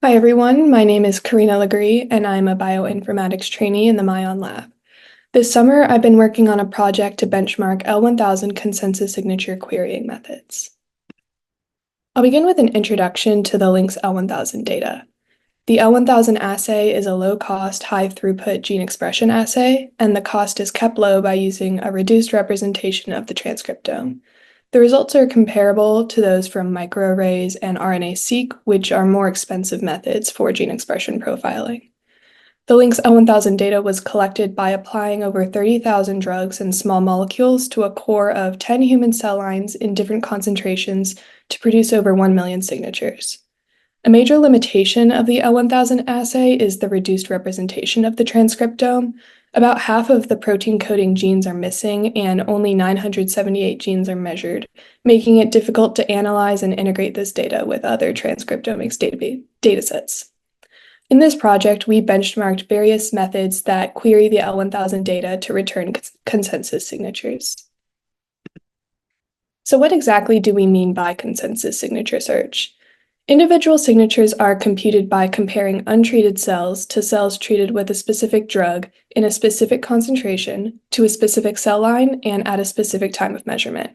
Hi everyone, my name is Kareena Legare and I'm a bioinformatics trainee in the Myon lab. This summer, I've been working on a project to benchmark L1000 consensus signature querying methods. I'll begin with an introduction to the LINCS L1000 data. The L1000 assay is a low-cost, high-throughput gene expression assay, and the cost is kept low by using a reduced representation of the transcriptome. The results are comparable to those from microarrays and RNA-seq, which are more expensive methods for gene expression profiling. The LINCS L1000 data was collected by applying over 30,000 drugs and small molecules to a core of 10 human cell lines in different concentrations to produce over 1 million signatures. A major limitation of the L1000 assay is the reduced representation of the transcriptome. About half of the protein coding genes are missing, and only 978 genes are measured, making it difficult to analyze and integrate this data with other transcriptomics datasets. In this project, we benchmarked various methods that query the L1000 data to return consensus signatures. So what exactly do we mean by consensus signature search? Individual signatures are computed by comparing untreated cells to cells treated with a specific drug in a specific concentration to a specific cell line and at a specific time of measurement.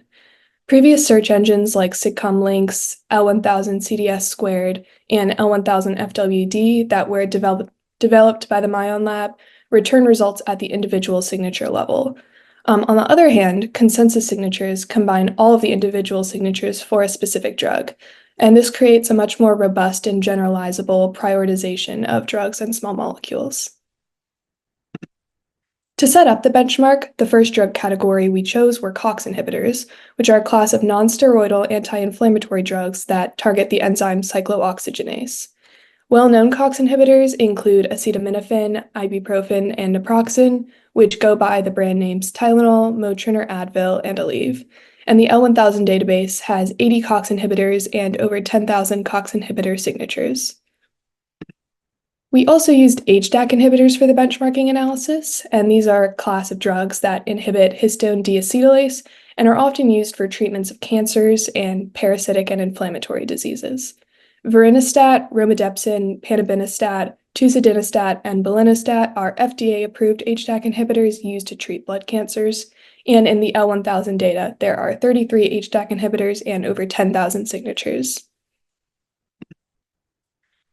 Previous search engines like SIGCOMM-LINCS, L1000 CDS squared, and L1000 FWD that were developed by the Myon lab return results at the individual signature level. On the other hand, consensus signatures combine all of the individual signatures for a specific drug, and this creates a much more robust and generalizable prioritization of drugs and small molecules. To set up the benchmark, the first drug category we chose were COX inhibitors, which are a class of nonsteroidal anti-inflammatory drugs that target the enzyme cyclooxygenase. Well-known COX inhibitors include acetaminophen, ibuprofen, and naproxen, which go by the brand names Tylenol, Motrin or Advil, and Aleve. And the L1000 database has 80 COX inhibitors and over 10,000 COX inhibitor signatures. We also used HDAC inhibitors for the benchmarking analysis, and these are a class of drugs that inhibit histone deacetylase and are often used for treatments of cancers and parasitic and inflammatory diseases. Vorinostat, romidepsin, panobinostat, tuzadinostat, and belinostat are FDA-approved HDAC inhibitors used to treat blood cancers, and in the L1000 data, there are 33 HDAC inhibitors and over 10,000 signatures.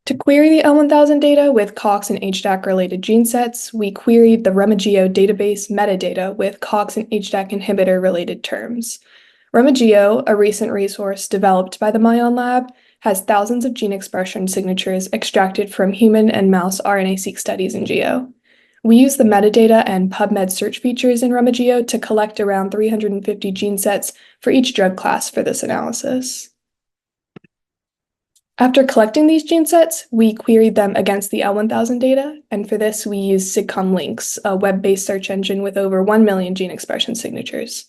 To query the L1000 data with COX and HDAC-related gene sets, we queried the RemGeo database metadata with COX and HDAC inhibitor-related terms. RemGeo, a recent resource developed by the Myon lab, has thousands of gene expression signatures extracted from human and mouse RNA-seq studies in Geo. We use the metadata and PubMed search features in RemGeo to collect around 350 gene sets for each drug class for this analysis. After collecting these gene sets, we queried them against the L1000 data, and for this we used SIGCOMM-LINCS, a web-based search engine with over 1 million gene expression signatures.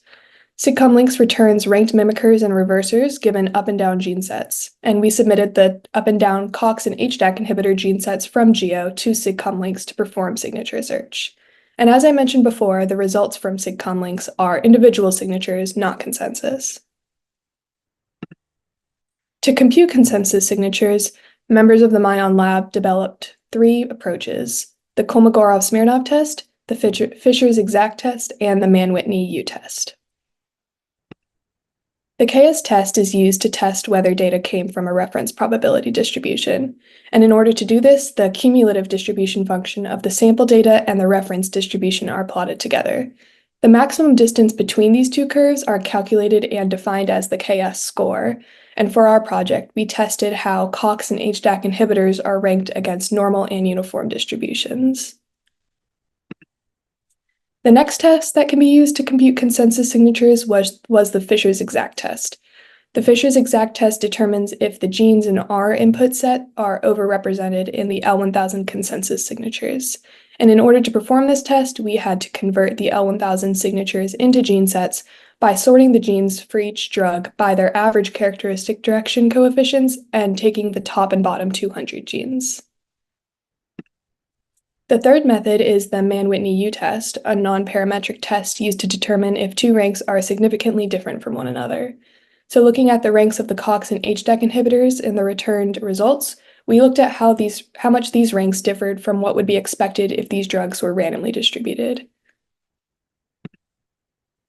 SIGCOMM-LINCS returns ranked mimickers and reversers given up and down gene sets, and we submitted the up and down COX and HDAC inhibitor gene sets from Geo to SIGCOMM-LINCS to perform signature search. And as I mentioned before, the results from SIGCOMM-LINCS are individual signatures, not consensus. To compute consensus signatures, members of the Myon lab developed 3 approaches: the Kolmogorov-Smirnov test, the Fisher's exact test, and the Mann-Whitney U-test. The KS test is used to test whether data came from a reference probability distribution, and in order to do this, the cumulative distribution function of the sample data and the reference distribution are plotted together. The maximum distance between these two curves are calculated and defined as the KS score, and for our project, we tested how COX and HDAC inhibitors are ranked against normal and uniform distributions. The next test that can be used to compute consensus signatures was the Fisher's exact test. The Fisher's exact test determines if the genes in our input set are overrepresented in the L1000 consensus signatures. And in order to perform this test, we had to convert the L1000 signatures into gene sets by sorting the genes for each drug by their average characteristic direction coefficients and taking the top and bottom 200 genes. The third method is the Mann-Whitney U-test, a non-parametric test used to determine if 2 ranks are significantly different from one another. So looking at the ranks of the COX and HDAC inhibitors in the returned results, we looked at how much these ranks differed from what would be expected if these drugs were randomly distributed.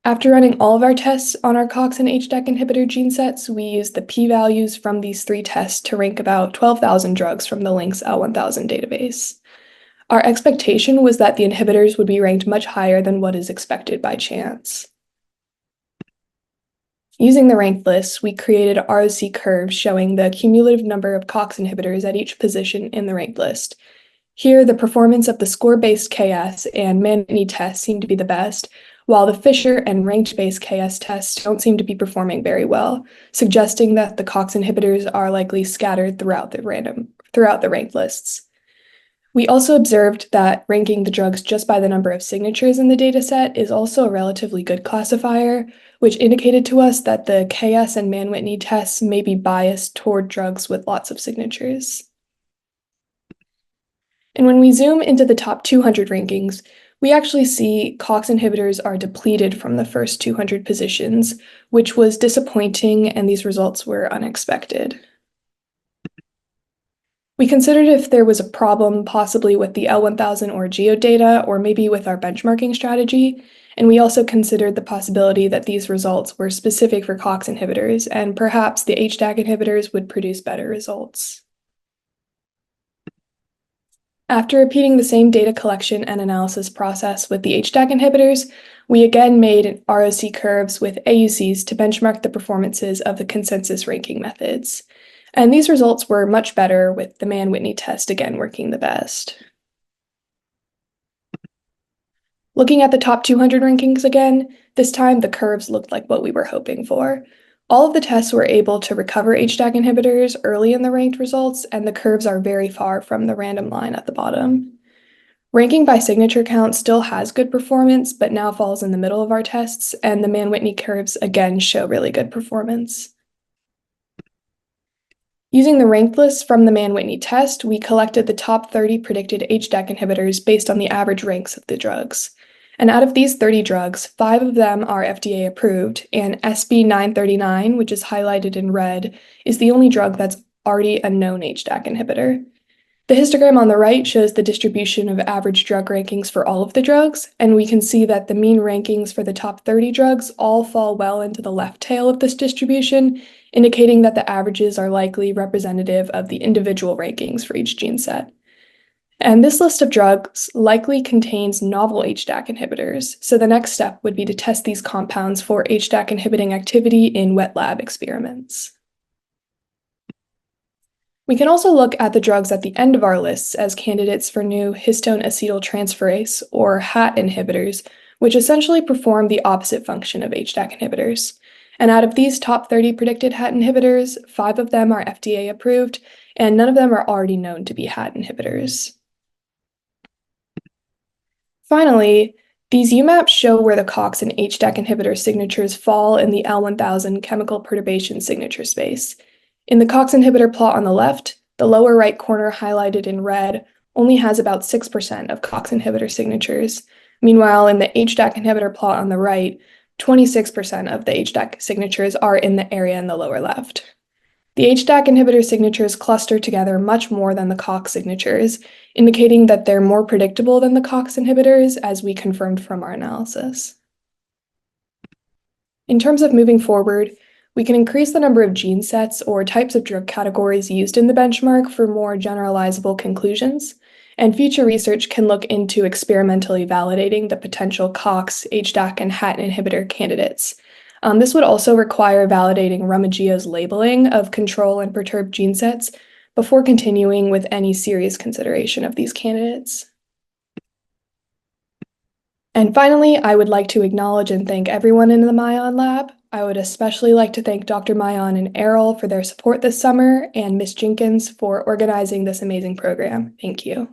After running all of our tests on our COX and HDAC inhibitor gene sets, we used the p-values from these 3 tests to rank about 12,000 drugs from the Link's L1000 database. Our expectation was that the inhibitors would be ranked much higher than what is expected by chance. Using the ranked list, we created ROC curves showing the cumulative number of COX inhibitors at each position in the ranked list. Here, the performance of the score-based KS and man-Whitney tests seem to be the best, while the Fisher and ranked-based KS tests don't seem to be performing very well, suggesting that the COX inhibitors are likely scattered throughout the ranked lists. We also observed that ranking the drugs just by the number of signatures in the dataset is also a relatively good classifier, which indicated to us that the KS and man-Whitney tests may be biased toward drugs with lots of signatures. And when we zoom into the top 200 rankings, we actually see COX inhibitors are depleted from the first 200 positions, which was disappointing, and these results were unexpected. We considered if there was a problem possibly with the L1000 or GEO data, or maybe with our benchmarking strategy, and we also considered the possibility that these results were specific for COX inhibitors, and perhaps the HDAC inhibitors would produce better results. After repeating the same data collection and analysis process with the HDAC inhibitors, we again made ROC curves with AUCs to benchmark the performances of the consensus ranking methods. And these results were much better, with the man-Whitney test again working the best. Looking at the top 200 rankings again, this time the curves looked like what we were hoping for. All of the tests were able to recover HDAC inhibitors early in the ranked results, and the curves are very far from the random line at the bottom. Ranking by signature count still has good performance, but now falls in the middle of our tests, and the man-Whitney curves again show really good performance. Using the ranked list from the man-Whitney test, we collected the top 30 predicted HDAC inhibitors based on the average ranks of the drugs. And out of these 30 drugs, 5 of them are FDA approved, and SB 939, which is highlighted in red, is the only drug that's already a known HDAC inhibitor. The histogram on the right shows the distribution of average drug rankings for all of the drugs, and we can see that the mean rankings for the top 30 drugs all fall well into the left tail of this distribution, indicating that the averages are likely representative of the individual rankings for each gene set. And this list of drugs likely contains novel HDAC inhibitors, so the next step would be to test these compounds for HDAC inhibiting activity in wet lab experiments. We can also look at the drugs at the end of our lists as candidates for new histone acetyltransferase, or HAT inhibitors, which essentially perform the opposite function of HDAC inhibitors. And out of these top 30 predicted HAT inhibitors, 5 of them are FDA approved, and none of them are already known to be HAT inhibitors. Finally, these UMAPs show where the COX and HDAC inhibitor signatures fall in the L1000 chemical perturbation signature space. In the COX inhibitor plot on the left, the lower right corner highlighted in red only has about 6% of COX inhibitor signatures. Meanwhile, in the HDAC inhibitor plot on the right, 26% of the HDAC signatures are in the area in the lower left. The HDAC inhibitor signatures cluster together much more than the COX signatures, indicating that they're more predictable than the COX inhibitors, as we confirmed from our analysis. In terms of moving forward, we can increase the number of gene sets or types of drug categories used in the benchmark for more generalizable conclusions, and future research can look into experimentally validating the potential COX, HDAC, and HAT inhibitor candidates. This would also require validating Rummagio's labeling of control and perturbed gene sets before continuing with any serious consideration of these candidates. And finally, I would like to acknowledge and thank everyone in the Myon lab. I would especially like to thank Dr. Myon and Errol for their support this summer, and Ms. Jenkins for organizing this amazing program. Thank you.